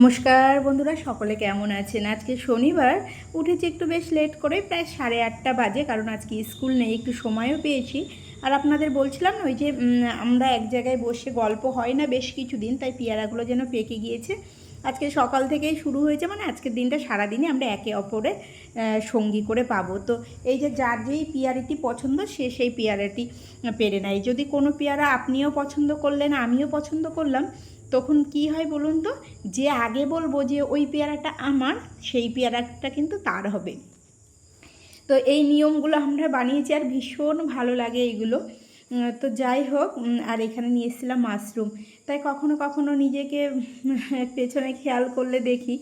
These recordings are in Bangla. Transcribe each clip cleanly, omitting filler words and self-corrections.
নমস্কার বন্ধুরা, সকলে কেমন আছেন? আজকে শনিবার, উঠেছি একটু বেশ লেট করে, প্রায় 8:30 বাজে, কারণ আজকে স্কুল নেই, একটু সময়ও পেয়েছি। আর আপনাদের বলছিলাম না, ওই যে আমরা এক জায়গায় বসে গল্প হয় না বেশ কিছুদিন, তাই পেয়ারাগুলো যেন পেকে গিয়েছে। আজকে সকাল থেকেই শুরু হয়েছে, মানে আজকের দিনটা সারাদিনই আমরা একে অপরে সঙ্গী করে পাবো। তো এই যে যার যেই পেয়ারাটি পছন্দ সে সেই পেয়ারাটি পেরে নেয়। যদি কোনো পেয়ারা আপনিও পছন্দ করলেন, আমিও পছন্দ করলাম, তখন কি হয় বলুন তো, যে আগে বলবো যে ওই পেয়ারাটা আমার, সেই পেয়ারাটা কিন্তু তার হবে। তো এই নিয়মগুলো আমরা বানিয়েছি, আর ভীষণ ভালো লাগে এইগুলো। তো যাই হোক, আর এখানে নিয়ে এসেছিলাম মাশরুম। তাই কখনো কখনো নিজেকে পেছনে খেয়াল করলে দেখি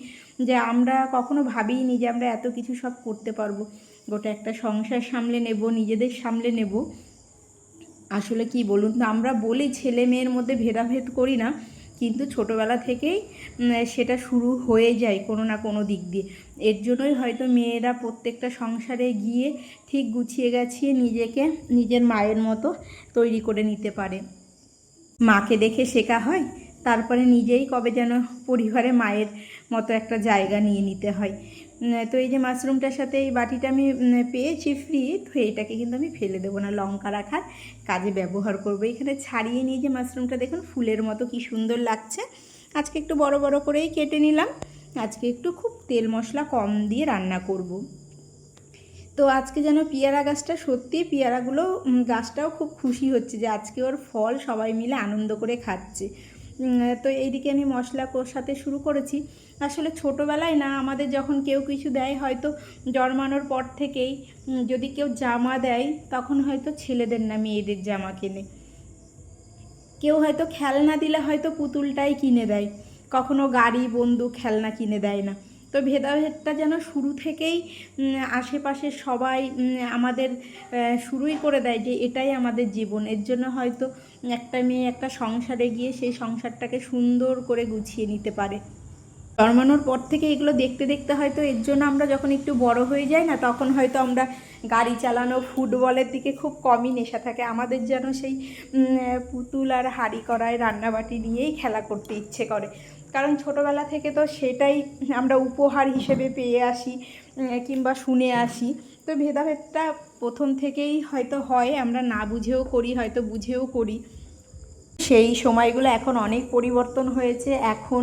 যে আমরা কখনো ভাবিনি যে আমরা এত কিছু সব করতে পারবো। গোটা একটা সংসার সামলে নেব, নিজেদের সামলে নেব। আসলে কি বলুন তো, আমরা বলি ছেলে মেয়ের মধ্যে ভেদাভেদ করি না, কিন্তু ছোটোবেলা থেকেই সেটা শুরু হয়ে যায় কোনো না কোনো দিক দিয়ে। এর জন্যই হয়তো মেয়েরা প্রত্যেকটা সংসারে গিয়ে ঠিক গুছিয়ে গাছিয়ে নিজেকে নিজের মায়ের মতো তৈরি করে নিতে পারে। মাকে দেখে শেখা হয়, তারপরে নিজেই কবে যেন পরিবারে মায়ের মতো একটা জায়গা নিয়ে নিতে হয়। তো এই যে মাশরুমটার সাথে এই বাটিটা আমি পেয়েছি ফ্রি, তো এইটাকে কিন্তু আমি ফেলে দেবো না, লঙ্কা রাখার কাজে ব্যবহার করবো। এখানে ছাড়িয়ে নিয়ে যে মাশরুমটা দেখুন ফুলের মতো কি সুন্দর লাগছে। আজকে একটু বড় বড় করেই কেটে নিলাম। আজকে একটু খুব তেল মশলা কম দিয়ে রান্না করব। তো আজকে যেন পেয়ারা গাছটা, সত্যি পেয়ারাগুলো, গাছটাও খুব খুশি হচ্ছে যে আজকে ওর ফল সবাই মিলে আনন্দ করে খাচ্ছে। তো এইদিকে আমি মশলা কষাতে শুরু করেছি। আসলে ছোটোবেলায় না, আমাদের যখন কেউ কিছু দেয়, হয়তো জন্মানোর পর থেকেই যদি কেউ জামা দেয়, তখন হয়তো ছেলেদের না মেয়েদের জামা কেনে। কেউ হয়তো খেলনা দিলে হয়তো পুতুলটাই কিনে দেয়, কখনো গাড়ি বন্দুক খেলনা কিনে দেয় না। তো ভেদাভেদটা যেন শুরু থেকেই আশেপাশের সবাই আমাদের শুরুই করে দেয় যে এটাই আমাদের জীবন। এর জন্য হয়তো একটা মেয়ে একটা সংসারে গিয়ে সেই সংসারটাকে সুন্দর করে গুছিয়ে নিতে পারে। জন্মানোর পর থেকে এগুলো দেখতে দেখতে হয়তো এর জন্য আমরা যখন একটু বড় হয়ে যাই না, তখন হয়তো আমরা গাড়ি চালানো, ফুটবলের দিকে খুব কমই নেশা থাকে আমাদের, যেন সেই পুতুল আর হাঁড়ি কড়াই রান্নাবাটি নিয়েই খেলা করতে ইচ্ছে করে। কারণ ছোটোবেলা থেকে তো সেটাই আমরা উপহার হিসেবে পেয়ে আসি, কিংবা শুনে আসি। তো ভেদাভেদটা প্রথম থেকেই হয়তো হয়, আমরা না বুঝেও করি, হয়তো বুঝেও করি। সেই সময়গুলো এখন অনেক পরিবর্তন হয়েছে। এখন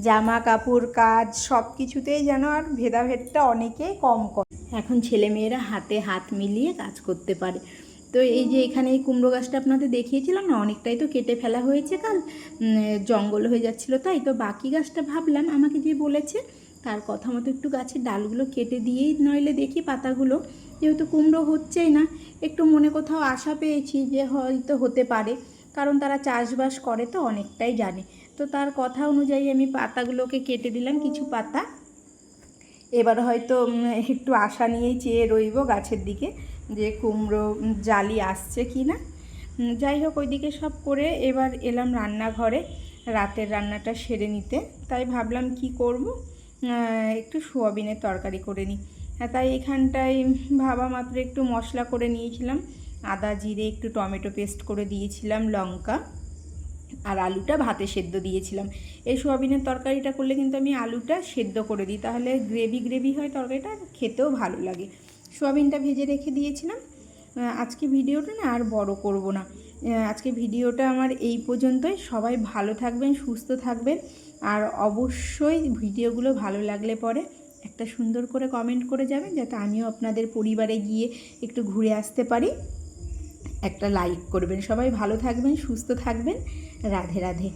জামা কাপড়, কাজ, সব কিছুতেই যেন আর ভেদাভেদটা অনেকেই কম করে। এখন ছেলেমেয়েরা হাতে হাত মিলিয়ে কাজ করতে পারে। তো এই যে এখানে এই কুমড়ো গাছটা আপনাদের দেখিয়েছিলাম না, অনেকটাই তো কেটে ফেলা হয়েছে কাল, জঙ্গল হয়ে যাচ্ছিলো, তাই তো বাকি গাছটা ভাবলাম আমাকে যে বলেছে তার কথা মতো একটু গাছের ডালগুলো কেটে দিয়েই, নইলে দেখি পাতাগুলো, যেহেতু কুমড়ো হচ্ছেই না, একটু মনে কোথাও আশা পেয়েছি যে হয়তো হতে পারে, কারণ তারা চাষবাস করে তো অনেকটাই জানে। তো তার কথা অনুযায়ী আমি পাতাগুলোকে কেটে দিলাম, কিছু পাতা। এবার হয়তো একটু আশা নিয়েই চেয়ে রইব গাছের দিকে যে কুমড়ো জালি আসছে কি না। যাই হোক, ওইদিকে সব করে এবার এলাম রান্নাঘরে রাতের রান্নাটা সেরে নিতে। তাই ভাবলাম কি করব, একটু সোয়াবিনের তরকারি করে নিই। তাই এখানটায় ভাবা মাত্র একটু মশলা করে নিয়েছিলাম, আদা জিরে একটু টমেটো পেস্ট করে দিয়েছিলাম, লঙ্কা, আর আলুটা ভাতে সেদ্ধ দিয়েছিলাম। এই সোয়াবিনের তরকারিটা করলে কিন্তু আমি আলুটা সেদ্ধ করে দিই, তাহলে গ্রেভি গ্রেভি হয় তরকারিটা, খেতেও ভালো লাগে। সোয়াবিনটা ভেজে রেখে দিয়েছিলাম। আজকে ভিডিওটা না আর বড় করব না, আজকে ভিডিওটা আমার এই পর্যন্তই। সবাই ভালো থাকবেন, সুস্থ থাকবেন, আর অবশ্যই ভিডিওগুলো ভালো লাগলে পরে একটা সুন্দর করে কমেন্ট করে যাবেন, যাতে আমিও আপনাদের পরিবারে গিয়ে একটু ঘুরে আসতে পারি। একটা লাইক করবেন। সবাই ভালো থাকবেন, সুস্থ থাকবেন। রাধে রাধে।